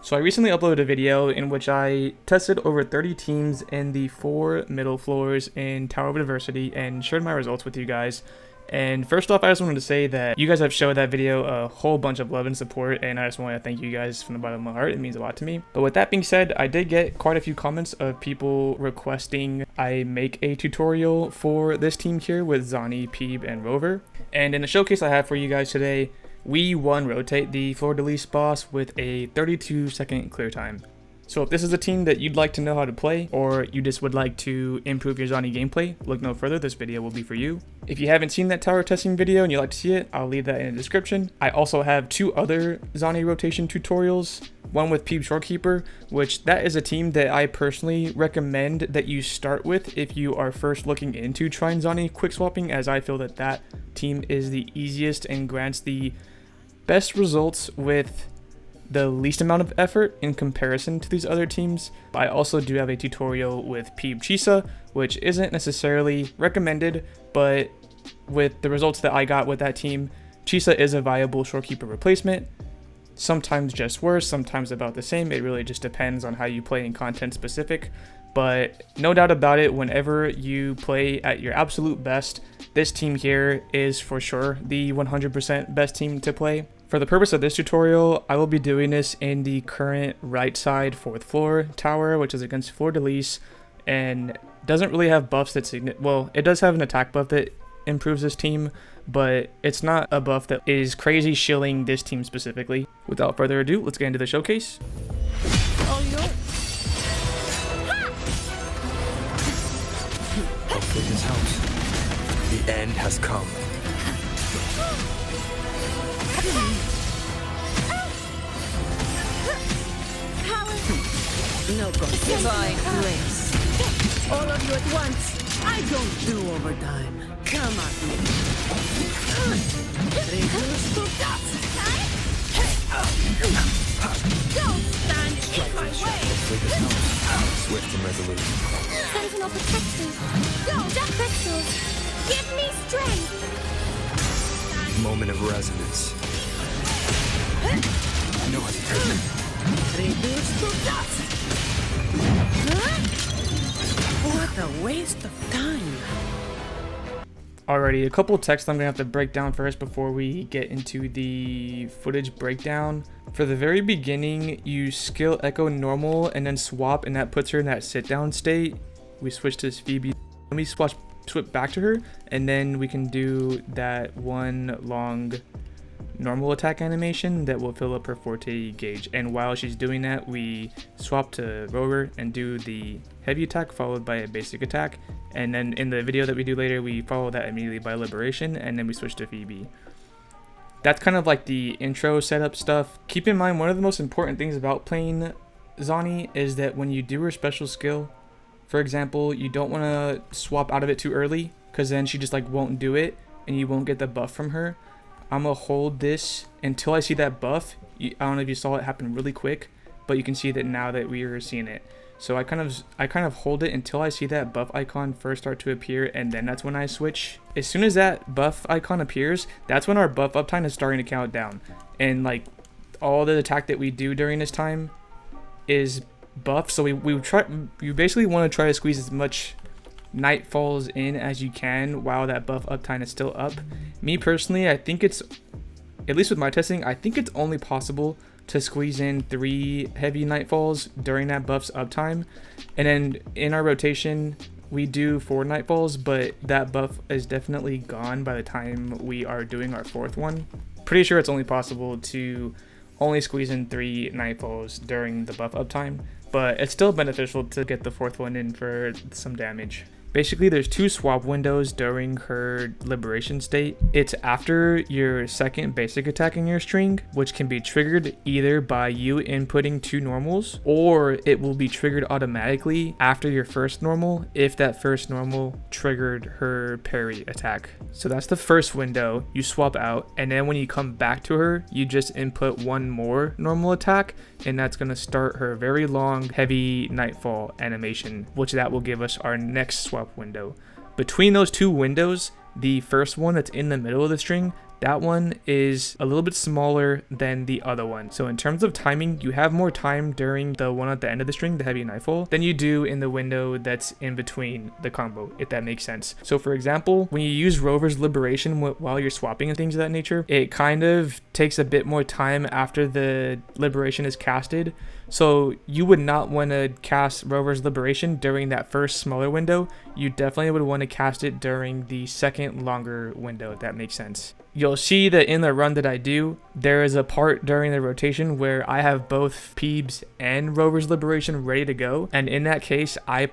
So I recently uploaded a video in which I tested over 30 teams in the 4 middle floors in Tower of Adversity and shared my results with you guys. And first off, I just wanted to say that you guys have showed that video a whole bunch of love and support, and I just want to thank you guys from the bottom of my heart. It means a lot to me. But with that being said, I did get quite a few comments of people requesting I make a tutorial for this team here with Zani, Phoebe, and Rover. And in the showcase I have for you guys today, we rotate the floor release boss with a 32-second clear time. So if this is a team that you'd like to know how to play, or you just would like to improve your Zani gameplay, look no further, this video will be for you. If you haven't seen that tower testing video and you'd like to see it, I'll leave that in the description. I also have 2 other Zani rotation tutorials, one with Phoebe Shorekeeper, which that is a team that I personally recommend that you start with if you are first looking into trying Zani quick swapping, as I feel that that team is the easiest and grants the best results with the least amount of effort in comparison to these other teams. I also do have a tutorial with Phoebe Chisa, which isn't necessarily recommended, but with the results that I got with that team, Chisa is a viable shorekeeper replacement. Sometimes just worse, sometimes about the same. It really just depends on how you play in content specific. But no doubt about it, whenever you play at your absolute best, this team here is for sure the 100% best team to play. For the purpose of this tutorial, I will be doing this in the current right side 4th floor tower, which is against floor release, and doesn't really have buffs that well, it does have an attack buff that improves this team, but it's not a buff that is crazy shilling this team specifically. Without further ado, let's get into the showcase. Hopefully this helps. The end has come. No divine grace. All of you at once. I don't do overtime. Come at me. Reduce to dust. Don't stand in my way. Hopefully this helps. Swift and resolute. Sentinel protection. Go, Jack Crystals. Give me strength. Moment of resonance. No hesitation. Reduce to dust. What a waste of time. Alrighty, a couple texts I'm gonna have to break down first before we get into the footage breakdown. For the very beginning, you skill echo normal and then swap, and that puts her in that sit down state. We switch to Phoebe. Let me switch back to her, and then we can do that one long normal attack animation that will fill up her forte gauge. And while she's doing that, we swap to Rover and do the heavy attack followed by a basic attack, and then in the video that we do later, we follow that immediately by liberation, and then we switch to Phoebe. That's kind of like the intro setup stuff. Keep in mind, one of the most important things about playing Zani is that when you do her special skill, for example, you don't want to swap out of it too early, because then she just like won't do it and you won't get the buff from her. I'm gonna hold this until I see that buff. I don't know if you saw it happen really quick, but you can see that now that we are seeing it. So I kind of hold it until I see that buff icon first start to appear, and then that's when I switch. As soon as that buff icon appears, that's when our buff uptime is starting to count down, and like all the attack that we do during this time is buff. So you basically want to try to squeeze as much night falls in as you can while that buff uptime is still up. Me personally, I think it's, at least with my testing, I think it's only possible to squeeze in 3 heavy nightfalls during that buff's uptime, and then in our rotation we do 4 nightfalls, but that buff is definitely gone by the time we are doing our 4th one. Pretty sure it's only possible to only squeeze in 3 nightfalls during the buff uptime, but it's still beneficial to get the 4th one in for some damage. Basically, there's 2 swap windows during her liberation state. It's after your 2nd basic attack in your string, which can be triggered either by you inputting 2 normals, or it will be triggered automatically after your 1st normal if that 1st normal triggered her parry attack. So that's the first window. You swap out, and then when you come back to her, you just input 1 more normal attack, and that's going to start her very long heavy nightfall animation, which that will give us our next swap window. Between those 2 windows, the first one that's in the middle of the string, that one is a little bit smaller than the other one. So in terms of timing, you have more time during the one at the end of the string, the heavy nightfall, than you do in the window that's in between the combo, if that makes sense. So for example, when you use Rover's Liberation while you're swapping and things of that nature, it kind of takes a bit more time after the Liberation is casted. So you would not want to cast Rover's Liberation during that first smaller window. You definitely would want to cast it during the second longer window, if that makes sense. You'll see that in the run that I do, there is a part during the rotation where I have both Phoebe's and Rover's Liberation ready to go. And in that case, I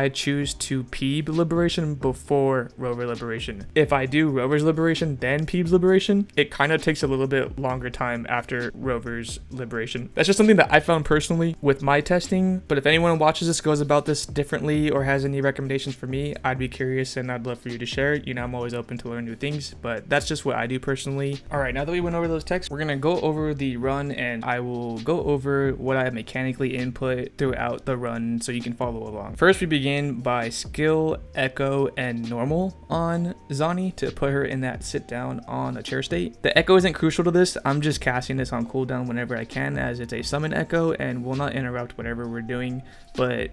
choose to Phoebe Liberation before Rover Liberation. If I do Rover's Liberation, then Phoebe's Liberation, it kind of takes a little bit longer time after Rover's Liberation. That's just something that I found personally with my testing. But if anyone watches this goes about this differently or has any recommendations for me, I'd be curious and I'd love for you to share. You know, I'm always open to learn new things, but that's just what I do personally. All right, now that we went over those texts, we're gonna go over the run and I will go over what I mechanically input throughout the run so you can follow along. First, we begin by skill, echo, and normal on Zani to put her in that sit down on a chair state. The echo isn't crucial to this. I'm just casting this on cooldown whenever I can, as it's a summon echo and will not interrupt whatever we're doing, but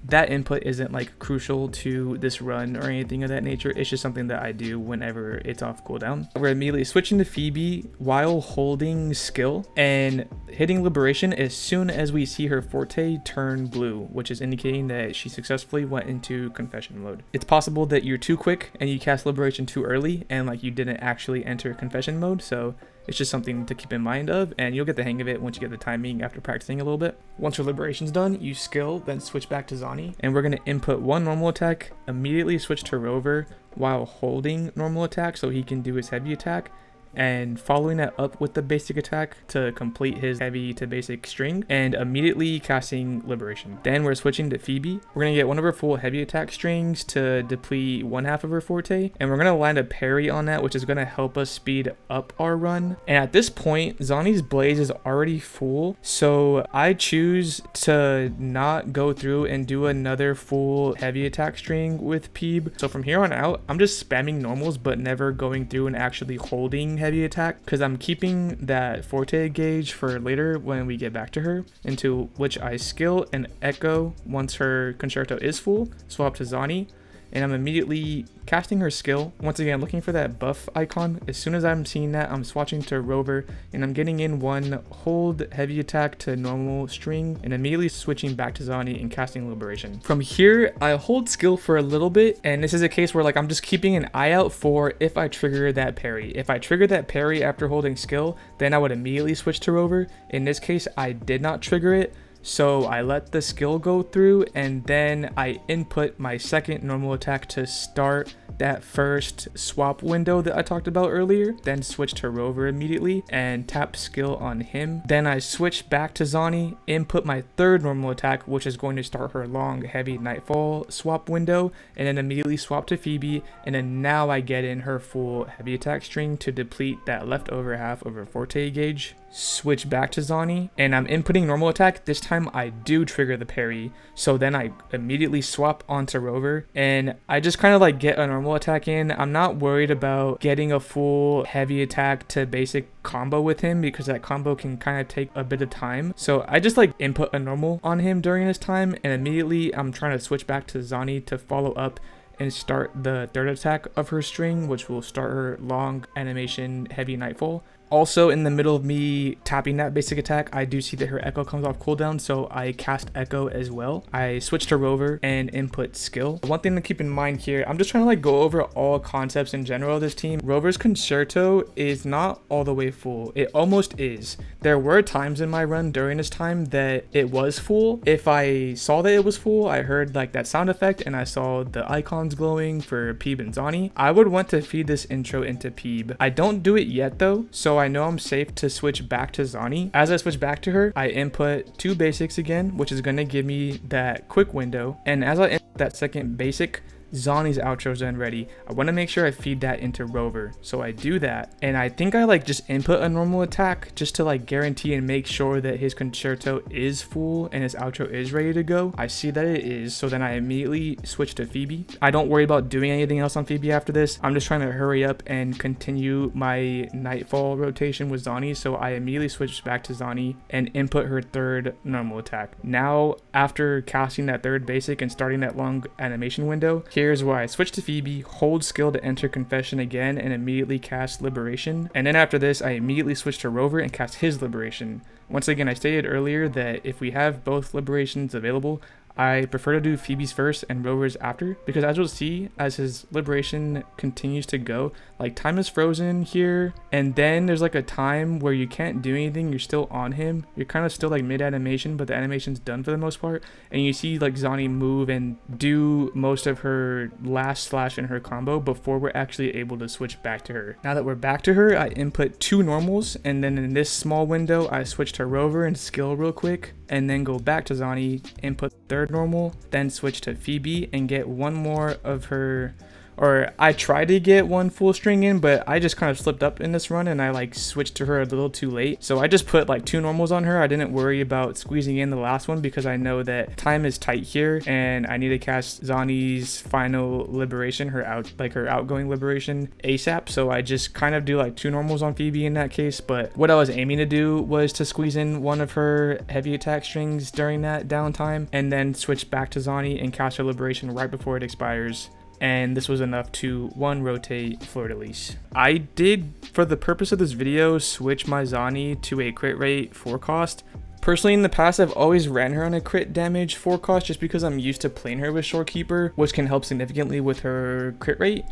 that input isn't like crucial to this run or anything of that nature. It's just something that I do whenever it's off cooldown. We're immediately switching to Phoebe while holding skill and hitting Liberation as soon as we see her forte turn blue, which is indicating that she successfully went into confession mode. It's possible that you're too quick and you cast Liberation too early and like you didn't actually enter confession mode, so it's just something to keep in mind of, and you'll get the hang of it once you get the timing after practicing a little bit. Once your Liberation's done, you skill, then switch back to Zani, and we're going to input one normal attack, immediately switch to Rover while holding normal attack so he can do his heavy attack, and following that up with the basic attack to complete his heavy to basic string, and immediately casting Liberation. Then we're switching to Phoebe. We're going to get one of her full heavy attack strings to deplete one half of her forte, and we're going to land a parry on that, which is going to help us speed up our run. And at this point, Zani's blaze is already full, so I choose to not go through and do another full heavy attack string with Phoebe. So from here on out, I'm just spamming normals but never going through and actually holding heavy attack, because I'm keeping that forte gauge for later when we get back to her, into which I skill and echo once her concerto is full, swap to Zani, and I'm immediately casting her skill. Once again, looking for that buff icon. As soon as I'm seeing that, I'm swatching to Rover and I'm getting in one hold heavy attack to normal string and immediately switching back to Zani and casting Liberation. From here, I hold skill for a little bit, and this is a case where like I'm just keeping an eye out for if I trigger that parry. If I trigger that parry after holding skill, then I would immediately switch to Rover. In this case, I did not trigger it, so I let the skill go through and then I input my second normal attack to start that first swap window that I talked about earlier, then switch to Rover immediately and tap skill on him. Then I switch back to Zani, input my third normal attack, which is going to start her long heavy nightfall swap window, and then immediately swap to Phoebe, and then now I get in her full heavy attack string to deplete that leftover half of her forte gauge. Switch back to Zani, and I'm inputting normal attack. This time I do trigger the parry, so then I immediately swap onto Rover, and I just kind of like get a normal attack in. I'm not worried about getting a full heavy attack to basic combo with him, because that combo can kind of take a bit of time. So I just like input a normal on him during this time, and immediately I'm trying to switch back to Zani to follow up and start the third attack of her string, which will start her long animation heavy nightfall. Also, in the middle of me tapping that basic attack, I do see that her echo comes off cooldown, so I cast echo as well. I switch to Rover and input skill. One thing to keep in mind here, I'm just trying to like go over all concepts in general of this team. Rover's concerto is not all the way full. It almost is. There were times in my run during this time that it was full. If I saw that it was full, I heard like that sound effect and I saw the icons glowing for Phoebe and Zani, I would want to feed this intro into Phoebe. I don't do it yet though, so I know I'm safe to switch back to Zani. As I switch back to her, I input two basics again, which is going to give me that quick window. And as I input that second basic, Zani's outro's done ready, I want to make sure I feed that into Rover. So I do that, and I think I like just input a normal attack just to like guarantee and make sure that his concerto is full and his outro is ready to go. I see that it is, so then I immediately switch to Phoebe. I don't worry about doing anything else on Phoebe after this. I'm just trying to hurry up and continue my Nightfall rotation with Zani, so I immediately switch back to Zani and input her third normal attack. Now, after casting that third basic and starting that long animation window, here's where I switch to Phoebe, hold skill to enter Confession again, and immediately cast Liberation. And then after this, I immediately switch to Rover and cast his Liberation. Once again, I stated earlier that if we have both Liberations available, I prefer to do Phoebe's first and Rover's after, because as you'll see, as his Liberation continues to go, like time is frozen here, and then there's like a time where you can't do anything, you're still on him, you're kind of still like mid animation, but the animation's done for the most part, and you see like Zani move and do most of her last slash in her combo before we're actually able to switch back to her. Now that we're back to her, I input 2 normals, and then in this small window I switch to Rover and skill real quick, and then go back to Zani, input third normal, then switch to Phoebe and get one more of her, or I tried to get one full string in, but I just kind of slipped up in this run and I like switched to her a little too late. So I just put like 2 normals on her. I didn't worry about squeezing in the last one because I know that time is tight here and I need to cast Zani's final liberation, her outgoing liberation ASAP. So I just kind of do like 2 normals on Phoebe in that case. But what I was aiming to do was to squeeze in one of her heavy attack strings during that downtime and then switch back to Zani and cast her liberation right before it expires. And this was enough to 1 rotate Fleur-de-Lis. I did, for the purpose of this video, switch my Zani to a crit rate 4 cost. Personally, in the past, I've always ran her on a crit damage 4 cost just because I'm used to playing her with Shorekeeper, which can help significantly with her crit rate.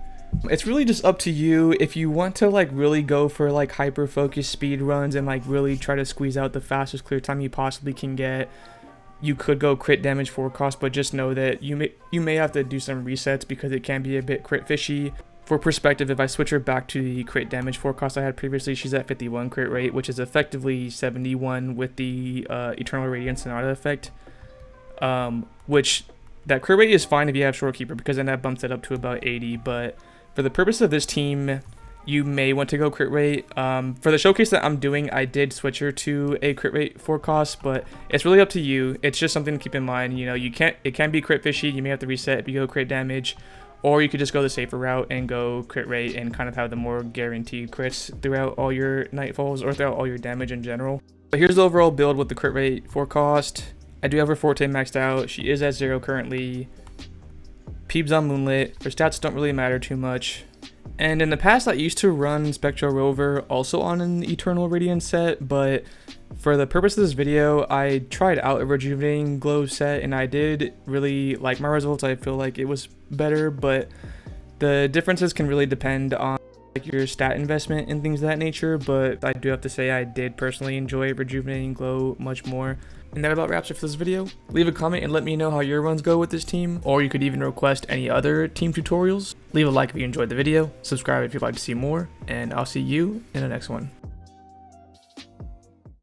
It's really just up to you. If you want to like really go for like hyper focused speed runs and like really try to squeeze out the fastest clear time you possibly can get, you could go crit damage 4 cost, but just know that you may have to do some resets because it can be a bit crit fishy. For perspective, if I switch her back to the crit damage 4 cost I had previously, she's at 51 crit rate, which is effectively 71 with the Eternal Radiance Sonata effect. Which that crit rate is fine if you have Shorekeeper because then that bumps it up to about 80. But for the purpose of this team, you may want to go crit rate. For the showcase that I'm doing, I did switch her to a crit rate 4 cost, but it's really up to you. It's just something to keep in mind. You know, it can be crit fishy. You may have to reset if you go crit damage, or you could just go the safer route and go crit rate and kind of have the more guaranteed crits throughout all your Nightfalls or throughout all your damage in general. But here's the overall build with the crit rate 4 cost. I do have her Forte maxed out. She is at 0 currently. Peebs on Moonlit. Her stats don't really matter too much. And in the past, I used to run Spectro Rover also on an Eternal Radiance set, but for the purpose of this video, I tried out a Rejuvenating Glow set, and I did really like my results. I feel like it was better, but the differences can really depend on like your stat investment and things of that nature, but I do have to say I did personally enjoy Rejuvenating Glow much more. And that about wraps it for this video. Leave a comment and let me know how your runs go with this team, or you could even request any other team tutorials. Leave a like if you enjoyed the video, subscribe if you'd like to see more, and I'll see you in the next one.